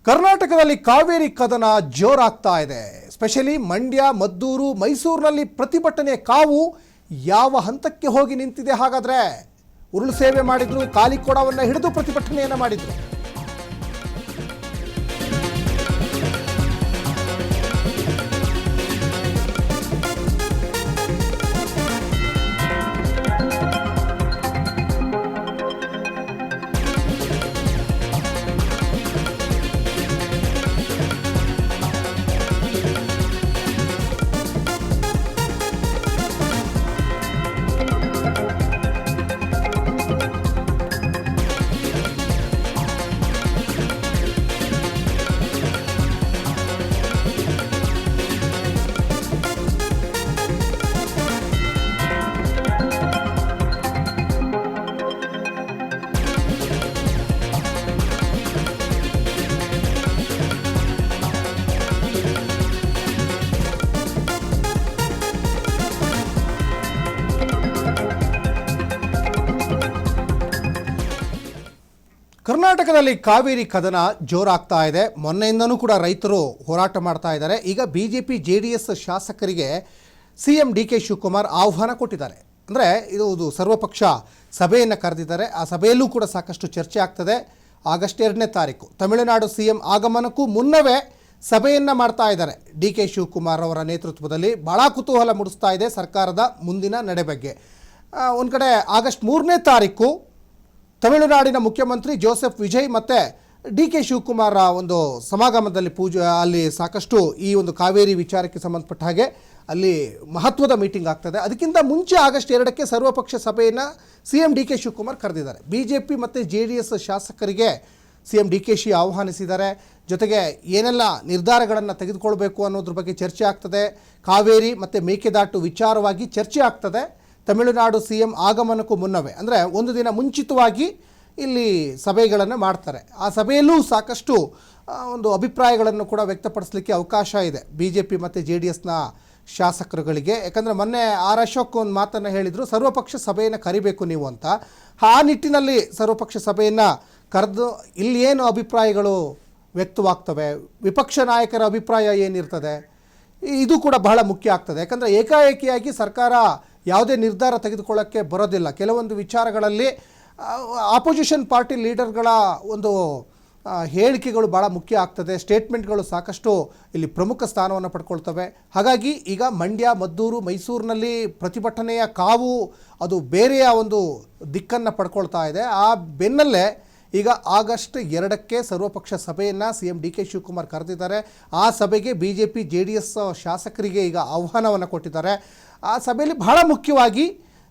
ಕರ್ನಾಟಕದಲ್ಲಿ ಕಾವೇರಿ ಕದನ ಜೋರಾಗ್ತಾ ಇದೆ. ಸ್ಪೆಷಲಿ ಮಂಡ್ಯ, ಮದ್ದೂರು, ಮೈಸೂರಿನಲ್ಲಿ ಪ್ರತಿಭಟನೆ ಕಾವು ಯಾವ ಹಂತಕ್ಕೆ ಹೋಗಿ ನಿಂತಿದೆ? ಹಾಗಾದ್ರೆ ಉರುಳು ಸೇವೆ ಮಾಡಿದ್ರು, ಕಾಲಿಕೊಡವನ್ನು ಹಿಡಿದು ಪ್ರತಿಭಟನೆಯನ್ನು ಮಾಡಿದ್ರು. ಕರ್ನಾಟಕದಲ್ಲಿ ಕಾವೇರಿ ಕದನ ಜೋರಾಗ್ತಾ ಇದೆ. ಮೊನ್ನೆಯಿಂದನೂ ಕೂಡ ರೈತರು ಹೋರಾಟ ಮಾಡ್ತಾ ಇದ್ದಾರೆ. ಈಗ ಬಿಜೆಪಿ ಜೆಡಿಎಸ್ ಶಾಸಕರಿಗೆ ಸಿಎಂ ಡಿ ಕೆ ಶಿವಕುಮಾರ್ ಆಹ್ವಾನ ಕೊಟ್ಟಿದ್ದಾರೆ. ಅಂದರೆ ಇದು ಸರ್ವಪಕ್ಷ ಸಭೆಯನ್ನು ಕರೆದಿದ್ದಾರೆ. ಆ ಸಭೆಯಲ್ಲೂ ಕೂಡ ಸಾಕಷ್ಟು ಚರ್ಚೆ ಆಗ್ತದೆ. ಆಗಸ್ಟ್ 2ನೇ ತಾರೀಕು ತಮಿಳುನಾಡು ಸಿಎಂ ಆಗಮನಕ್ಕೂ ಮುನ್ನವೇ ಸಭೆಯನ್ನು ಮಾಡ್ತಾ ಇದ್ದಾರೆ. ಡಿ ಕೆ ಶಿವಕುಮಾರ್ ಅವರ ನೇತೃತ್ವದಲ್ಲಿ ಭಾಳ ಕುತೂಹಲ ಮೂಡಿಸ್ತಾ ಇದೆ ಸರ್ಕಾರದ ಮುಂದಿನ ನಡೆ ಬಗ್ಗೆ. ಒಂದು ಕಡೆ ಆಗಸ್ಟ್ 3ನೇ ತಾರೀಕು ತಮಿಳುನಾಡಿನ ಮುಖ್ಯಮಂತ್ರಿ ಜೋಸೆಫ್ ವಿಜಯ್ ಮತ್ತು ಡಿ ಕೆ ಶಿವಕುಮಾರ್ ಒಂದು ಸಮಾಗಮದಲ್ಲಿ ಅಲ್ಲಿ ಸಾಕಷ್ಟು ಈ ಒಂದು ಕಾವೇರಿ ವಿಚಾರಕ್ಕೆ ಸಂಬಂಧಪಟ್ಟ ಹಾಗೆ ಅಲ್ಲಿ ಮಹತ್ವದ ಮೀಟಿಂಗ್ ಆಗ್ತದೆ. ಅದಕ್ಕಿಂತ ಮುಂಚೆ ಆಗಸ್ಟ್ 2ಕ್ಕೆ ಸರ್ವಪಕ್ಷ ಸಭೆಯನ್ನು ಸಿಎಂ ಡಿ ಕೆ ಶಿವಕುಮಾರ್ ಕರೆದಿದ್ದಾರೆ. ಬಿಜೆಪಿ ಮತ್ತು JDS ಶಾಸಕರಿಗೆ ಸಿಎಂ ಡಿ ಕೆ ಶಿ ಆಹ್ವಾನಿಸಿದ್ದಾರೆ. ಜೊತೆಗೆ ಏನೆಲ್ಲ ನಿರ್ಧಾರಗಳನ್ನು ತೆಗೆದುಕೊಳ್ಬೇಕು ಅನ್ನೋದ್ರ ಬಗ್ಗೆ ಚರ್ಚೆ ಆಗ್ತದೆ. ಕಾವೇರಿ ಮತ್ತು ಮೇಕೆದಾಟು ವಿಚಾರವಾಗಿ ಚರ್ಚೆ ಆಗ್ತದೆ. ತಮಿಳುನಾಡು ಸಿಎಂ ಆಗಮನಕ್ಕೂ ಮುನ್ನವೇ ಅಂದರೆ ಒಂದು ದಿನ ಮುಂಚಿತವಾಗಿ ಇಲ್ಲಿ ಸಭೆಗಳನ್ನು ಮಾಡ್ತಾರೆ. ಆ ಸಭೆಯಲ್ಲೂ ಸಾಕಷ್ಟು ಒಂದು ಅಭಿಪ್ರಾಯಗಳನ್ನು ಕೂಡ ವ್ಯಕ್ತಪಡಿಸಲಿಕ್ಕೆ ಅವಕಾಶ ಇದೆ BJP ಮತ್ತು JDSನ ಶಾಸಕರುಗಳಿಗೆ. ಯಾಕಂದರೆ ಮೊನ್ನೆ ಆರ್ ಅಶೋಕ್ ಒಂದು ಮಾತನ್ನು ಹೇಳಿದರು, ಸರ್ವಪಕ್ಷ ಸಭೆಯನ್ನು ಕರಿಬೇಕು ನೀವು ಅಂತ. ಆ ನಿಟ್ಟಿನಲ್ಲಿ ಸರ್ವಪಕ್ಷ ಸಭೆಯನ್ನು ಕರೆದು ಇಲ್ಲಿ ಏನು ಅಭಿಪ್ರಾಯಗಳು ವ್ಯಕ್ತವಾಗ್ತವೆ, ವಿಪಕ್ಷ ನಾಯಕರ ಅಭಿಪ್ರಾಯ ಏನಿರ್ತದೆ, ಇದು ಕೂಡ ಬಹಳ ಮುಖ್ಯ ಆಗ್ತದೆ. ಯಾಕಂದರೆ ಏಕಾಏಕಿಯಾಗಿ ಸರ್ಕಾರ ಯಾವುದೇ ನಿರ್ಧಾರ ತೆಗೆದುಕೊಳ್ಳೋಕ್ಕೆ ಬರೋದಿಲ್ಲ. ಕೆಲವೊಂದು ವಿಚಾರಗಳಲ್ಲಿ ಆಪೋಸಿಷನ್ ಪಾರ್ಟಿ ಲೀಡರ್ಗಳ ಒಂದು ಹೇಳಿಕೆಗಳು ಭಾಳ ಮುಖ್ಯ ಆಗ್ತದೆ. ಸ್ಟೇಟ್ಮೆಂಟ್ಗಳು ಸಾಕಷ್ಟು ಇಲ್ಲಿ ಪ್ರಮುಖ ಸ್ಥಾನವನ್ನು ಪಡ್ಕೊಳ್ತವೆ. ಹಾಗಾಗಿ ಈಗ ಮಂಡ್ಯ, ಮದ್ದೂರು, ಮೈಸೂರಿನಲ್ಲಿ ಪ್ರತಿಭಟನೆಯ ಕಾವು ಅದು ಬೇರೆಯ ಒಂದು ದಿಕ್ಕನ್ನು ಪಡ್ಕೊಳ್ತಾ ಇದೆ. ಆ ಬೆನ್ನಲ್ಲೇ ಈಗ ಆಗಸ್ಟ್ 2ಕ್ಕೆ ಸರ್ವಪಕ್ಷ ಸಭೆಯನ್ನು ಸಿಎಂ ಡಿ ಕೆ ಶಿವಕುಮಾರ್ ಕರೆದಿದ್ದಾರೆ. ಆ ಸಭೆಗೆ BJP JDS ಶಾಸಕರಿಗೆ ಈಗ ಆಹ್ವಾನವನ್ನು ಕೊಟ್ಟಿದ್ದಾರೆ. ಆ ಸಭೆಯಲ್ಲಿ ಬಹಳ ಮುಖ್ಯವಾಗಿ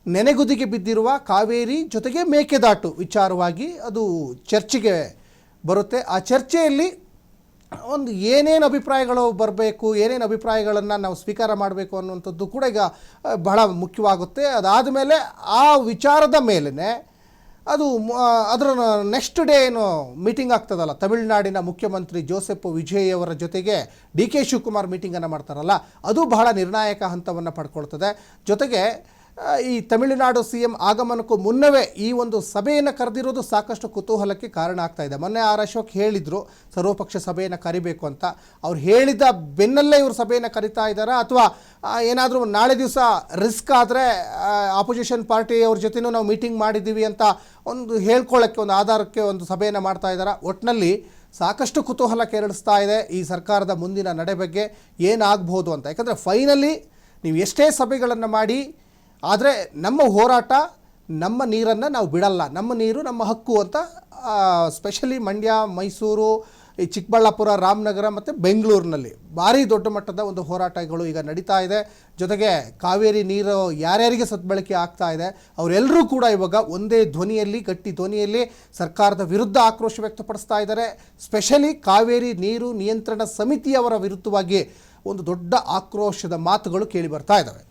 ನೆನೆಗುದಿಗೆ ಬಿದ್ದಿರುವ ಕಾವೇರಿ ಜೊತೆಗೆ ಮೇಕೆದಾಟು ವಿಚಾರವಾಗಿ ಅದು ಚರ್ಚೆಗೆ ಬರುತ್ತೆ. ಆ ಚರ್ಚೆಯಲ್ಲಿ ಒಂದು ಏನೇನು ಅಭಿಪ್ರಾಯಗಳು ಬರಬೇಕು, ಏನೇನು ಅಭಿಪ್ರಾಯಗಳನ್ನು ನಾವು ಸ್ವೀಕಾರ ಮಾಡಬೇಕು ಅನ್ನುವಂಥದ್ದು ಕೂಡ ಈಗ ಬಹಳ ಮುಖ್ಯವಾಗುತ್ತೆ. ಅದಾದ ಮೇಲೆ ಆ ವಿಚಾರದ ಮೇಲೇ ಅದು ಅದರ ನೆಕ್ಸ್ಟ್ ಡೇ ಏನು ಮೀಟಿಂಗ್ ಆಗ್ತದಲ್ಲ, ತಮಿಳುನಾಡಿನ ಮುಖ್ಯಮಂತ್ರಿ ಜೋಸೆಫ್ ವಿಜಯ್ ಅವರ ಜೊತೆಗೆ ಡಿ ಕೆ ಶಿವಕುಮಾರ್ ಮೀಟಿಂಗನ್ನು ಮಾಡ್ತಾರಲ್ಲ, ಅದು ಬಹಳ ನಿರ್ಣಾಯಕ ಹಂತವನ್ನು ಪಡ್ಕೊಳ್ತದೆ. ಜೊತೆಗೆ ಈ ತಮಿಳುನಾಡು ಸಿಎಂ ಆಗಮನಕ್ಕೂ ಮುನ್ನವೇ ಈ ಒಂದು ಸಭೆಯನ್ನು ಕರೆದಿರೋದು ಸಾಕಷ್ಟು ಕುತೂಹಲಕ್ಕೆ ಕಾರಣ ಆಗ್ತಾ ಇದೆ. ಮೊನ್ನೆ ಆರ್ ಅಶೋಕ್ ಹೇಳಿದರು ಸರ್ವಪಕ್ಷ ಸಭೆಯನ್ನು ಕರಿಬೇಕು ಅಂತ. ಅವ್ರು ಹೇಳಿದ ಬೆನ್ನಲ್ಲೇ ಇವರು ಸಭೆಯನ್ನು ಕರಿತಾ ಇದ್ದಾರಾ, ಅಥವಾ ಏನಾದರೂ ನಾಳೆ ದಿವಸ ರಿಸ್ಕ್ ಆದರೆ ಆಪೋಸಿಷನ್ ಪಾರ್ಟಿಯವ್ರ ಜೊತೆನೂ ನಾವು ಮೀಟಿಂಗ್ ಮಾಡಿದ್ದೀವಿ ಅಂತ ಒಂದು ಹೇಳ್ಕೊಳ್ಳೋಕ್ಕೆ, ಒಂದು ಆಧಾರಕ್ಕೆ ಒಂದು ಸಭೆಯನ್ನು ಮಾಡ್ತಾ ಇದ್ದಾರೆ. ಒಟ್ಟಿನಲ್ಲಿ ಸಾಕಷ್ಟು ಕುತೂಹಲ ಕೆರಳಿಸ್ತಾ ಇದೆ ಈ ಸರ್ಕಾರದ ಮುಂದಿನ ನಡೆ ಬಗ್ಗೆ ಏನಾಗಬಹುದು ಅಂತ. ಯಾಕಂದರೆ ಫೈನಲಿ ನೀವು ಎಷ್ಟೇ ಸಭೆಗಳನ್ನು ಮಾಡಿ, ಆದರೆ ನಮ್ಮ ಹೋರಾಟ, ನಮ್ಮ ನೀರನ್ನು ನಾವು ಬಿಡಲ್ಲ, ನಮ್ಮ ನೀರು ನಮ್ಮ ಹಕ್ಕು ಅಂತ ಸ್ಪೆಷಲಿ ಮಂಡ್ಯ, ಮೈಸೂರು, ಈ ಚಿಕ್ಕಬಳ್ಳಾಪುರ, ರಾಮನಗರ ಮತ್ತು ಬೆಂಗಳೂರಿನಲ್ಲಿ ಭಾರಿ ದೊಡ್ಡ ಮಟ್ಟದ ಒಂದು ಹೋರಾಟಗಳು ಈಗ ನಡೀತಾ ಇದೆ. ಜೊತೆಗೆ ಕಾವೇರಿ ನೀರು ಯಾರ್ಯಾರಿಗೆ ಸದ್ಬಳಕೆ ಆಗ್ತಾ ಇದೆ ಅವರೆಲ್ಲರೂ ಕೂಡ ಇವಾಗ ಒಂದೇ ಧ್ವನಿಯಲ್ಲಿ, ಗಟ್ಟಿ ಧ್ವನಿಯಲ್ಲಿ ಸರ್ಕಾರದ ವಿರುದ್ಧ ಆಕ್ರೋಶ ವ್ಯಕ್ತಪಡಿಸ್ತಾ ಇದ್ದಾರೆ. ಸ್ಪೆಷಲಿ ಕಾವೇರಿ ನೀರು ನಿಯಂತ್ರಣ ಸಮಿತಿಯವರ ವಿರುದ್ಧವಾಗಿ ಒಂದು ದೊಡ್ಡ ಆಕ್ರೋಶದ ಮಾತುಗಳು ಕೇಳಿ ಬರ್ತಾ ಇದ್ದಾವೆ.